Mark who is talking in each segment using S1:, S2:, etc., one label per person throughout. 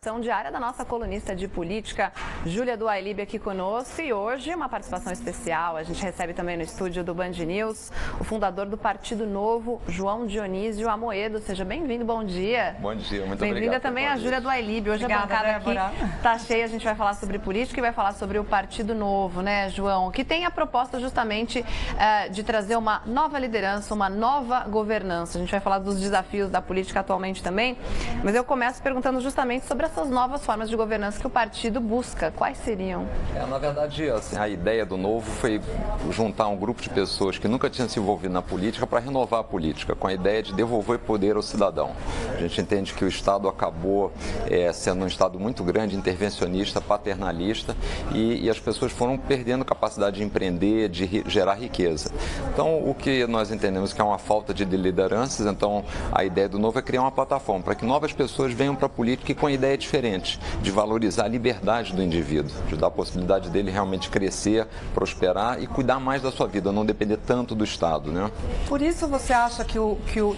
S1: Diária da nossa colunista de política, Júlia do Ailib, aqui conosco, e hoje uma participação especial. A gente recebe também no estúdio do Band News o fundador do Partido Novo, João Dionísio Amoedo. Seja bem-vindo, bom dia.
S2: Bom dia, muito obrigado.
S1: Bem-vinda também a Júlia do Ailib. Hoje a bancada aqui está cheia, a gente vai falar sobre política e vai falar sobre o Partido Novo, né, João? Que tem a proposta justamente de trazer uma nova liderança, uma nova governança. A gente vai falar dos desafios da política atualmente também, mas eu começo perguntando justamente sobre essas novas formas de governança que o partido busca. Quais seriam?
S2: Na verdade, assim, a ideia do Novo foi juntar um grupo de pessoas que nunca tinham se envolvido na política para renovar a política, com a ideia de devolver poder ao cidadão. A gente entende que o Estado acabou sendo um Estado muito grande, intervencionista, paternalista, e as pessoas foram perdendo capacidade de empreender, de gerar riqueza. Então, o que nós entendemos que é uma falta de lideranças, então a ideia do Novo é criar uma plataforma para que novas pessoas venham para a política e com a ideia diferente, de valorizar a liberdade do indivíduo, de dar a possibilidade dele realmente crescer, prosperar e cuidar mais da sua vida, não depender tanto do Estado, né?
S3: Por isso você acha que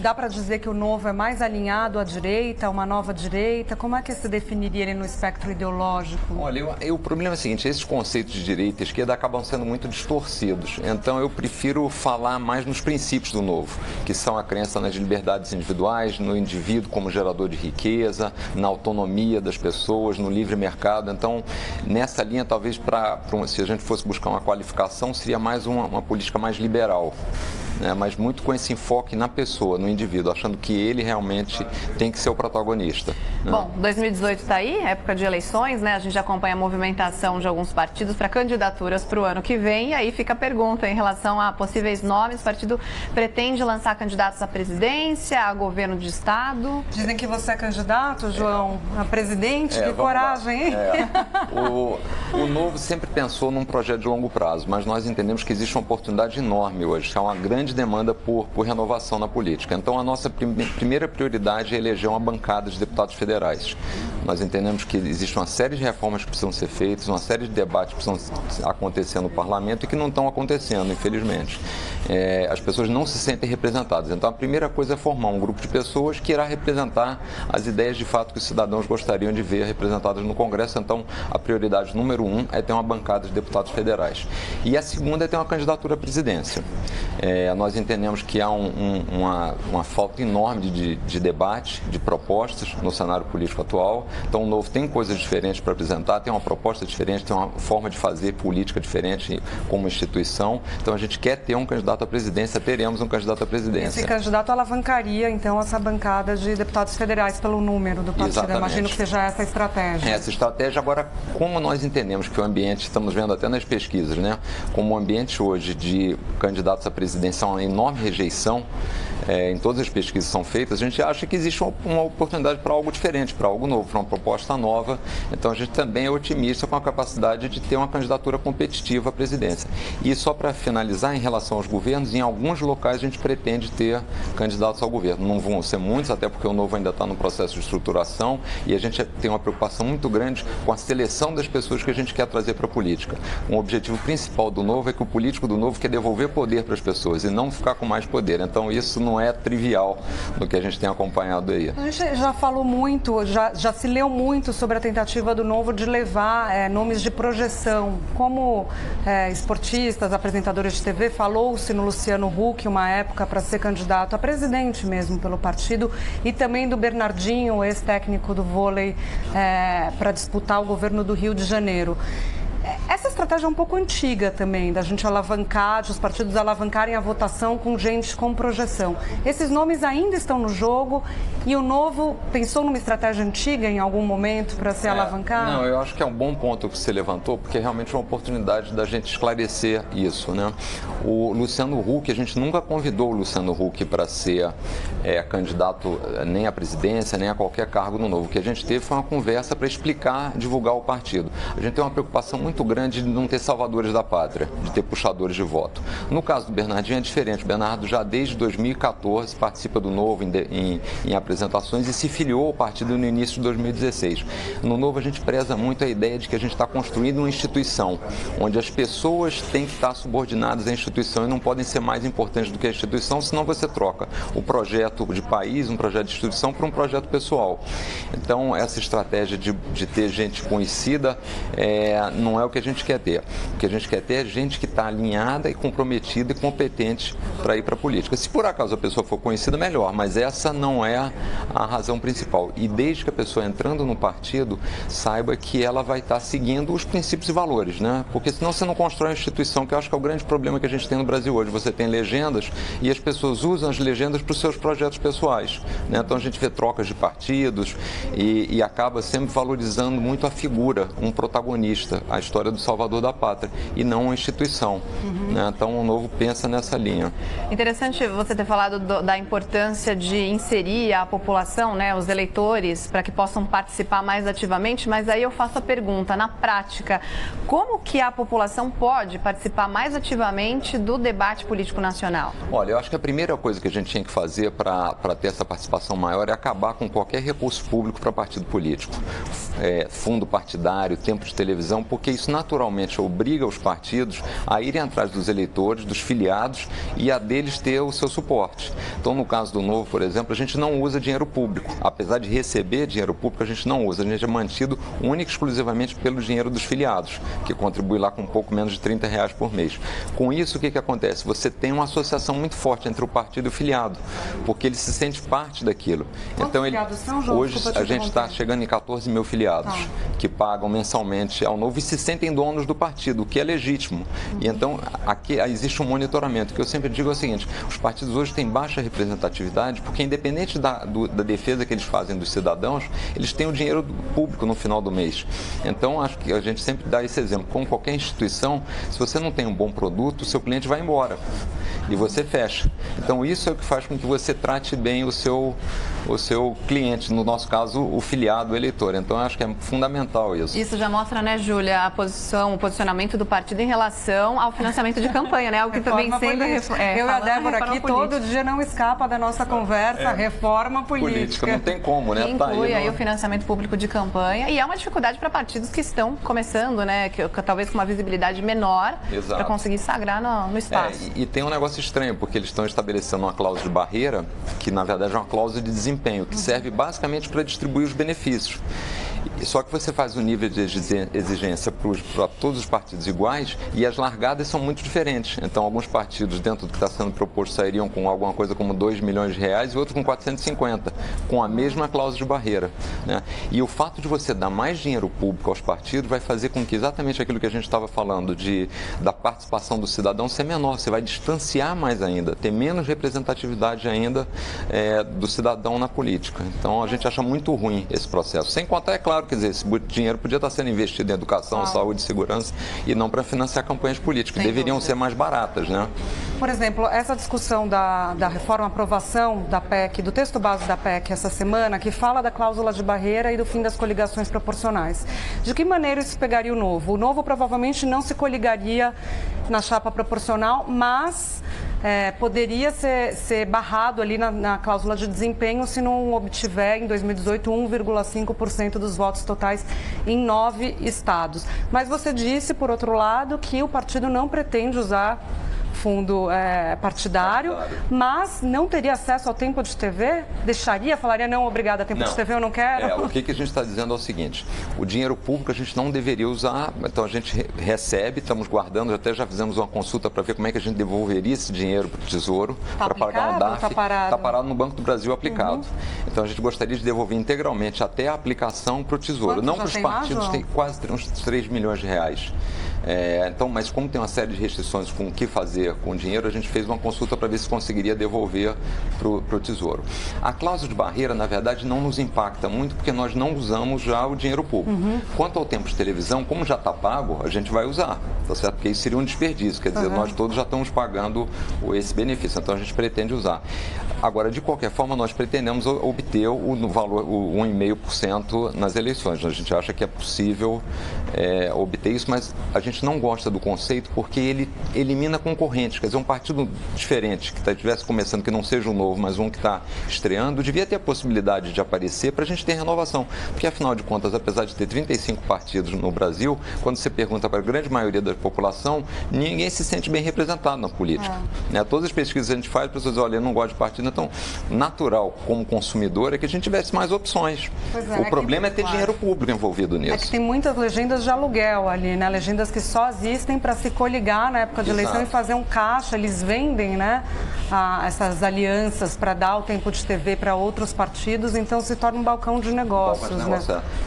S3: dá para dizer que o Novo é mais alinhado à direita, uma nova direita? Como é que se definiria ele no espectro ideológico?
S2: Olha, o problema é o seguinte, esses conceitos de direita e esquerda acabam sendo muito distorcidos, então eu prefiro falar mais nos princípios do Novo, que são a crença nas liberdades individuais, no indivíduo como gerador de riqueza, na autonomia das pessoas, no livre mercado. Então, nessa linha, talvez, se a gente fosse buscar uma qualificação, seria mais uma política mais liberal, né? Mas muito com esse enfoque na pessoa, no indivíduo, achando que ele realmente tem que ser o protagonista, né?
S1: Bom, 2018 está aí, época de eleições, né? A gente acompanha a movimentação de alguns partidos para candidaturas para o ano que vem, e aí fica a pergunta em relação a possíveis nomes. O partido pretende lançar candidatos à presidência, a governo de estado?
S3: Dizem que você é candidato, João, a presidente. Que coragem, hein?
S2: O Novo sempre pensou num projeto de longo prazo, mas nós entendemos que existe uma oportunidade enorme hoje, que há uma grande demanda por renovação na política. Então, a nossa primeira prioridade é eleger uma bancada de deputados federais. Nós entendemos que existe uma série de reformas que precisam ser feitas, uma série de debates que precisam acontecer no parlamento e que não estão acontecendo, infelizmente. As pessoas não se sentem representadas. Então, a primeira coisa é formar um grupo de pessoas que irá representar as ideias de fato que os cidadãos gostariam de ver representadas no Congresso. Então, a prioridade número 1 é ter uma bancada de deputados federais. E a segunda é ter uma candidatura à presidência. Nós entendemos que há uma falta enorme de debate, de propostas no cenário político atual. Então, o Novo tem coisas diferentes para apresentar, tem uma proposta diferente, tem uma forma de fazer política diferente como instituição. Então, a gente quer ter um candidato à presidência, teremos um candidato à presidência.
S3: Esse candidato alavancaria, então, essa bancada de deputados federais pelo número do partido.
S2: Exatamente.
S3: Eu imagino que seja essa a estratégia.
S2: Essa estratégia. Agora, como nós entendemos que o ambiente, estamos vendo até nas pesquisas, né? Como o ambiente hoje de candidatos à presidência é uma enorme rejeição, em todas as pesquisas que são feitas, a gente acha que existe uma oportunidade para algo diferente, para algo novo, para uma proposta nova. Então, a gente também é otimista com a capacidade de ter uma candidatura competitiva à presidência. E só para finalizar, em relação aos governos, em alguns locais a gente pretende ter candidatos ao governo. Não vão ser muitos, até porque o Novo ainda está no processo de estruturação e a gente tem uma preocupação muito grande com a seleção das pessoas que a gente quer trazer para a política. Um objetivo principal do Novo é que o político do Novo quer devolver poder para as pessoas e não ficar com mais poder. Então, isso não é trivial no que a gente tem acompanhado aí.
S3: A gente já falou muito, já se leu muito sobre a tentativa do Novo de levar nomes de projeção, como esportistas, apresentadores de TV. Falou-se no Luciano Huck, uma época, para ser candidato a presidente mesmo pelo partido, e também do Bernardinho, ex-técnico do vôlei, para disputar o governo do Rio de Janeiro. Essa estratégia é um pouco antiga também, da gente alavancar, de os partidos alavancarem a votação com gente com projeção. Esses nomes ainda estão no jogo e o Novo pensou numa estratégia antiga em algum momento para se alavancar?
S2: Não, eu acho que é um bom ponto que você levantou, porque é realmente uma oportunidade da gente esclarecer isso, né? O Luciano Huck, a gente nunca convidou o Luciano Huck para ser candidato nem à presidência, nem a qualquer cargo no Novo. O que a gente teve foi uma conversa para explicar, divulgar o partido. A gente tem uma preocupação muito grande grande de não ter salvadores da pátria, de ter puxadores de voto. No caso do Bernardinho é diferente. O Bernardo já desde 2014 participa do Novo em apresentações e se filiou ao partido no início de 2016. No Novo a gente preza muito a ideia de que a gente está construindo uma instituição, onde as pessoas têm que estar subordinadas à instituição e não podem ser mais importantes do que a instituição, senão você troca o projeto de país, um projeto de instituição, para um projeto pessoal. Então, essa estratégia de ter gente conhecida não é o que a gente quer ter. O que a gente quer ter é gente que está alinhada e comprometida e competente para ir para a política. Se por acaso a pessoa for conhecida, melhor, mas essa não é a razão principal. E desde que a pessoa entrando no partido, saiba que ela vai estar seguindo os princípios e valores, né? Porque senão você não constrói uma instituição, que eu acho que é o grande problema que a gente tem no Brasil hoje. Você tem legendas e as pessoas usam as legendas para os seus projetos pessoais, né? Então a gente vê trocas de partidos e acaba sempre valorizando muito a figura, um protagonista, a história do salvador da pátria, e não uma instituição. Né? Então o Novo pensa nessa linha.
S1: Interessante você ter falado da importância de inserir a população, né, os eleitores, para que possam participar mais ativamente, mas aí eu faço a pergunta, na prática, como que a população pode participar mais ativamente do debate político nacional?
S2: Olha, eu acho que a primeira coisa que a gente tinha que fazer para ter essa participação maior é acabar com qualquer recurso público para partido político. Fundo partidário, tempo de televisão, porque isso naturalmente obriga os partidos a irem atrás dos eleitores, dos filiados e a deles ter o seu suporte. Então, no caso do Novo, por exemplo, a gente não usa dinheiro público. Apesar de receber dinheiro público, a gente não usa. A gente é mantido única e exclusivamente pelo dinheiro dos filiados, que contribui lá com um pouco menos de R$30 por mês. Com isso, o que acontece? Você tem uma associação muito forte entre o partido e o filiado, porque ele se sente parte daquilo.
S3: Quantos
S2: então,
S3: filiados são, João?
S2: Hoje a gente está chegando em 14 mil filiados, que pagam mensalmente ao Novo e se sentem donos do partido, o que é legítimo. E então, aqui existe um monitoramento, que eu sempre digo é o seguinte: os partidos hoje têm baixa representatividade, porque independente da defesa que eles fazem dos cidadãos, eles têm o dinheiro público no final do mês. Então, acho que a gente sempre dá esse exemplo. Como qualquer instituição, se você não tem um bom produto, o seu cliente vai embora e você fecha. Então, isso é o que faz com que você trate bem o seu cliente, no nosso caso, o filiado, o eleitor. Então, acho que é fundamental isso.
S1: Isso já mostra, né, Júlia, o posicionamento do partido em relação ao financiamento de campanha, né? Algo que também sempre...
S3: Eu e a Débora aqui, todo dia não escapa da nossa conversa, reforma política.
S2: Não tem como, né?
S1: Inclui aí o financiamento público de campanha, e é uma dificuldade para partidos que estão começando, né? Que talvez com uma visibilidade menor, para conseguir sagrar no espaço.
S2: E tem um negócio estranho, porque eles estão estabelecendo uma cláusula de barreira, que na verdade é uma cláusula de desempenho, que serve basicamente para distribuir os benefícios. Só que você faz um nível de exigência para todos os partidos iguais e as largadas são muito diferentes. Então, alguns partidos, dentro do que está sendo proposto, sairiam com alguma coisa como R$2 milhões e outros com 450, com a mesma cláusula de barreira. Né? E o fato de você dar mais dinheiro público aos partidos vai fazer com que exatamente aquilo que a gente estava falando da participação do cidadão ser menor. Você vai distanciar mais ainda, ter menos representatividade ainda do cidadão na política. Então, a gente acha muito ruim esse processo. Sem contar, é claro, quer dizer, esse dinheiro podia estar sendo investido em educação, saúde, segurança e não para financiar campanhas políticas, que deveriam ser mais baratas, né?
S3: Por exemplo, essa discussão da reforma, aprovação da PEC, do texto base da PEC essa semana, que fala da cláusula de barreira e do fim das coligações proporcionais. De que maneira isso pegaria o Novo? O Novo provavelmente não se coligaria na chapa proporcional, mas poderia ser barrado ali na cláusula de desempenho se não obtiver em 2018 1,5% dos votos totais em 9 estados. Mas você disse, por outro lado, que o partido não pretende usar fundo partidário, mas não teria acesso ao tempo de TV? Deixaria? Falaria, não, obrigada, tempo de TV eu não quero?
S2: O que a gente está dizendo é o seguinte: o dinheiro público a gente não deveria usar, então a gente recebe, estamos guardando, até já fizemos uma consulta para ver como é que a gente devolveria esse dinheiro para o Tesouro, para pagar um DARF. Está parado no Banco do Brasil aplicado. Então a gente gostaria de devolver integralmente até a aplicação para o Tesouro. Não para os partidos, tem quase uns R$3 milhões. Então, mas como tem uma série de restrições com o que fazer com o dinheiro, a gente fez uma consulta para ver se conseguiria devolver para o Tesouro. A cláusula de barreira, na verdade, não nos impacta muito, porque nós não usamos já o dinheiro público. Quanto ao tempo de televisão, como já está pago, a gente vai usar. tá certo? Porque isso seria um desperdício, quer dizer, nós todos já estamos pagando esse benefício, então a gente pretende usar. Agora, de qualquer forma, nós pretendemos obter o valor, o 1,5% nas eleições. A gente acha que é possível obter isso, mas a gente não gosta do conceito porque ele elimina concorrentes. Quer dizer, um partido diferente, que estivesse começando, que não seja o Novo, mas um que está estreando, devia ter a possibilidade de aparecer para a gente ter renovação. Porque, afinal de contas, apesar de ter 35 partidos no Brasil, quando você pergunta para a grande maioria da população, ninguém se sente bem representado na política. Todas as pesquisas que a gente faz, as pessoas dizem, olha, eu não gosto de partido. Então, natural, como consumidor, é que a gente tivesse mais opções. O problema é ter dinheiro público envolvido nisso.
S3: É que tem muitas legendas de aluguel ali, né? Legendas que só existem para se coligar na época de eleição e fazer um caixa. Eles vendem, né, essas alianças para dar o tempo de TV para outros partidos, então se torna um balcão de negócios.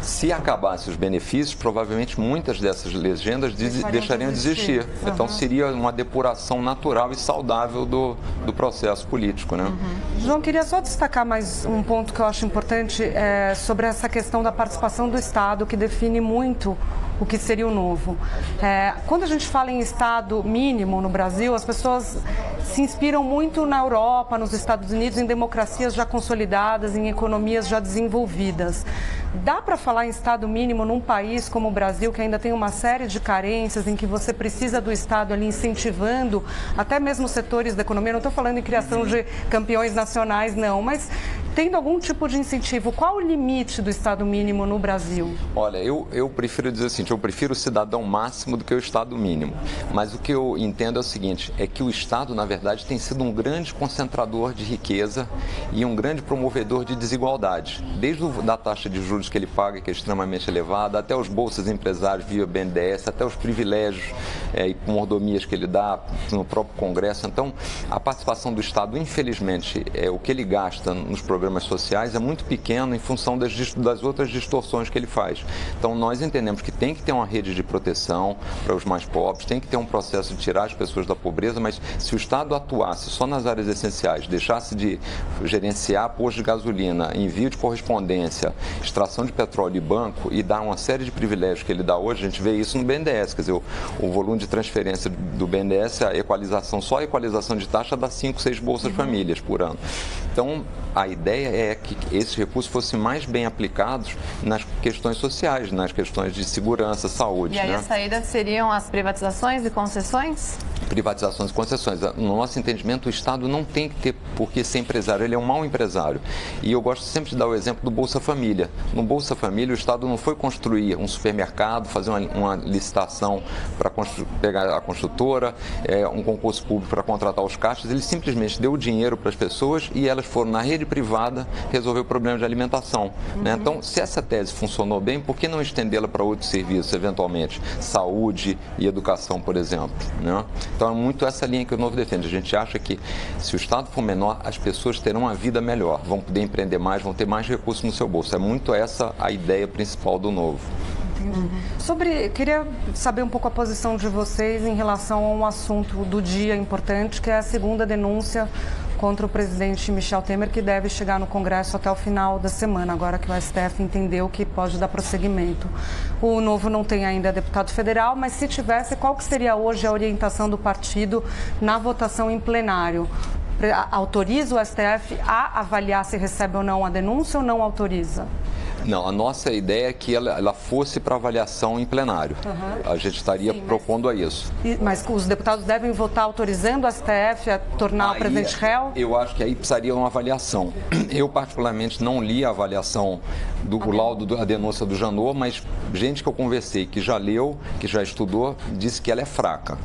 S2: Se acabasse os benefícios, provavelmente muitas dessas legendas deixariam de existir. Então seria uma depuração natural e saudável do processo político, né?
S3: João, queria só destacar mais um ponto que eu acho importante sobre essa questão da participação do Estado, que define muito o que seria o Novo. Quando a gente fala em Estado mínimo no Brasil, as pessoas se inspiram muito na Europa, nos Estados Unidos, em democracias já consolidadas, em economias já desenvolvidas. Dá para falar em Estado mínimo num país como o Brasil, que ainda tem uma série de carências, em que você precisa do Estado ali incentivando até mesmo setores da economia? Não estou falando em criação de campeões nacionais, não, mas tendo algum tipo de incentivo. Qual o limite do Estado mínimo no Brasil?
S2: Olha, eu prefiro dizer assim, eu prefiro o cidadão máximo do que o Estado mínimo. Mas o que eu entendo é o seguinte, é que o Estado, na verdade, tem sido um grande concentrador de riqueza e um grande promovedor de desigualdade. Desde a taxa de juros que ele paga, que é extremamente elevada, até os bolsas empresários via BNDES, até os privilégios e mordomias que ele dá no próprio Congresso. Então, a participação do Estado, infelizmente, o que ele gasta nos programas sociais é muito pequeno em função das outras distorções que ele faz. Então, nós entendemos que tem que ter uma rede de proteção para os mais pobres, tem que ter um processo de tirar as pessoas da pobreza, mas se o Estado atuasse só nas áreas essenciais, deixasse de gerenciar postos de gasolina, envio de correspondência, extração de petróleo e banco e dar uma série de privilégios que ele dá hoje, a gente vê isso no BNDES, quer dizer, o volume de transferência do BNDES, a equalização, só a equalização de taxa dá 5, 6 bolsas famílias por ano. Então, a ideia é que esses recursos fossem mais bem aplicados nas questões sociais, nas questões de segurança, saúde.
S1: E aí a saída seriam as privatizações e concessões?
S2: Privatizações e concessões. No nosso entendimento, o Estado não tem que ter por que ser empresário, ele é um mau empresário. E eu gosto sempre de dar o exemplo do Bolsa Família. No Bolsa Família, o Estado não foi construir um supermercado, fazer uma licitação para pegar a construtora, um concurso público para contratar os caixas, ele simplesmente deu o dinheiro para as pessoas e elas foram na rede privada resolver o problema de alimentação. Né? Então, se essa tese funcionou bem, por que não estendê-la para outros serviços, eventualmente? Saúde e educação, por exemplo. Né? Então, é muito essa linha que o Novo defende. A gente acha que se o Estado for menor, as pessoas terão uma vida melhor, vão poder empreender mais, vão ter mais recursos no seu bolso. É muito essa a ideia principal do Novo.
S3: Queria saber um pouco a posição de vocês em relação a um assunto do dia importante, que é a segunda denúncia contra o presidente Michel Temer, que deve chegar no Congresso até o final da semana, agora que o STF entendeu que pode dar prosseguimento. O Novo não tem ainda deputado federal, mas se tivesse, qual que seria hoje a orientação do partido na votação em plenário? Autoriza o STF a avaliar se recebe ou não a denúncia ou não autoriza?
S2: Não, a nossa ideia é que ela fosse para avaliação em plenário. A gente estaria propondo a isso.
S3: Mas os deputados devem votar autorizando o STF a tornar o presidente réu?
S2: Eu acho que aí precisaria uma avaliação. Eu, particularmente, não li a avaliação do laudo da denúncia do Janot, mas gente que eu conversei, que já leu, que já estudou, disse que ela é fraca.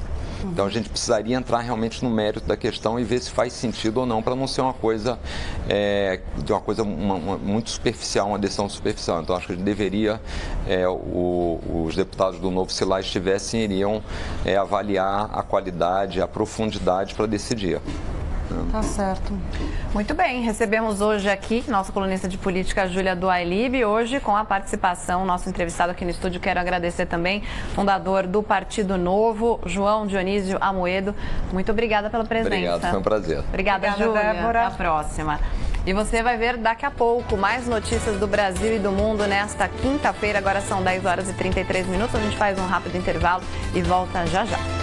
S2: Então a gente precisaria entrar realmente no mérito da questão e ver se faz sentido ou não, para não ser uma coisa muito superficial, uma decisão superficial. Então acho que a gente deveria, os deputados do Novo, se lá estivessem, iriam avaliar a qualidade, a profundidade para decidir.
S3: Tá certo.
S1: Muito bem, recebemos hoje aqui nossa colunista de política, Júlia do iLib, hoje com a participação, nosso entrevistado aqui no estúdio. Quero agradecer também, fundador do Partido Novo, João Dionísio Amoedo. Muito obrigada pela presença.
S2: Obrigado, foi um prazer.
S1: Obrigada, Júlia. Até a próxima. E você vai ver daqui a pouco mais notícias do Brasil e do mundo nesta quinta-feira. Agora são 10 horas e 33 minutos. A gente faz um rápido intervalo e volta já já.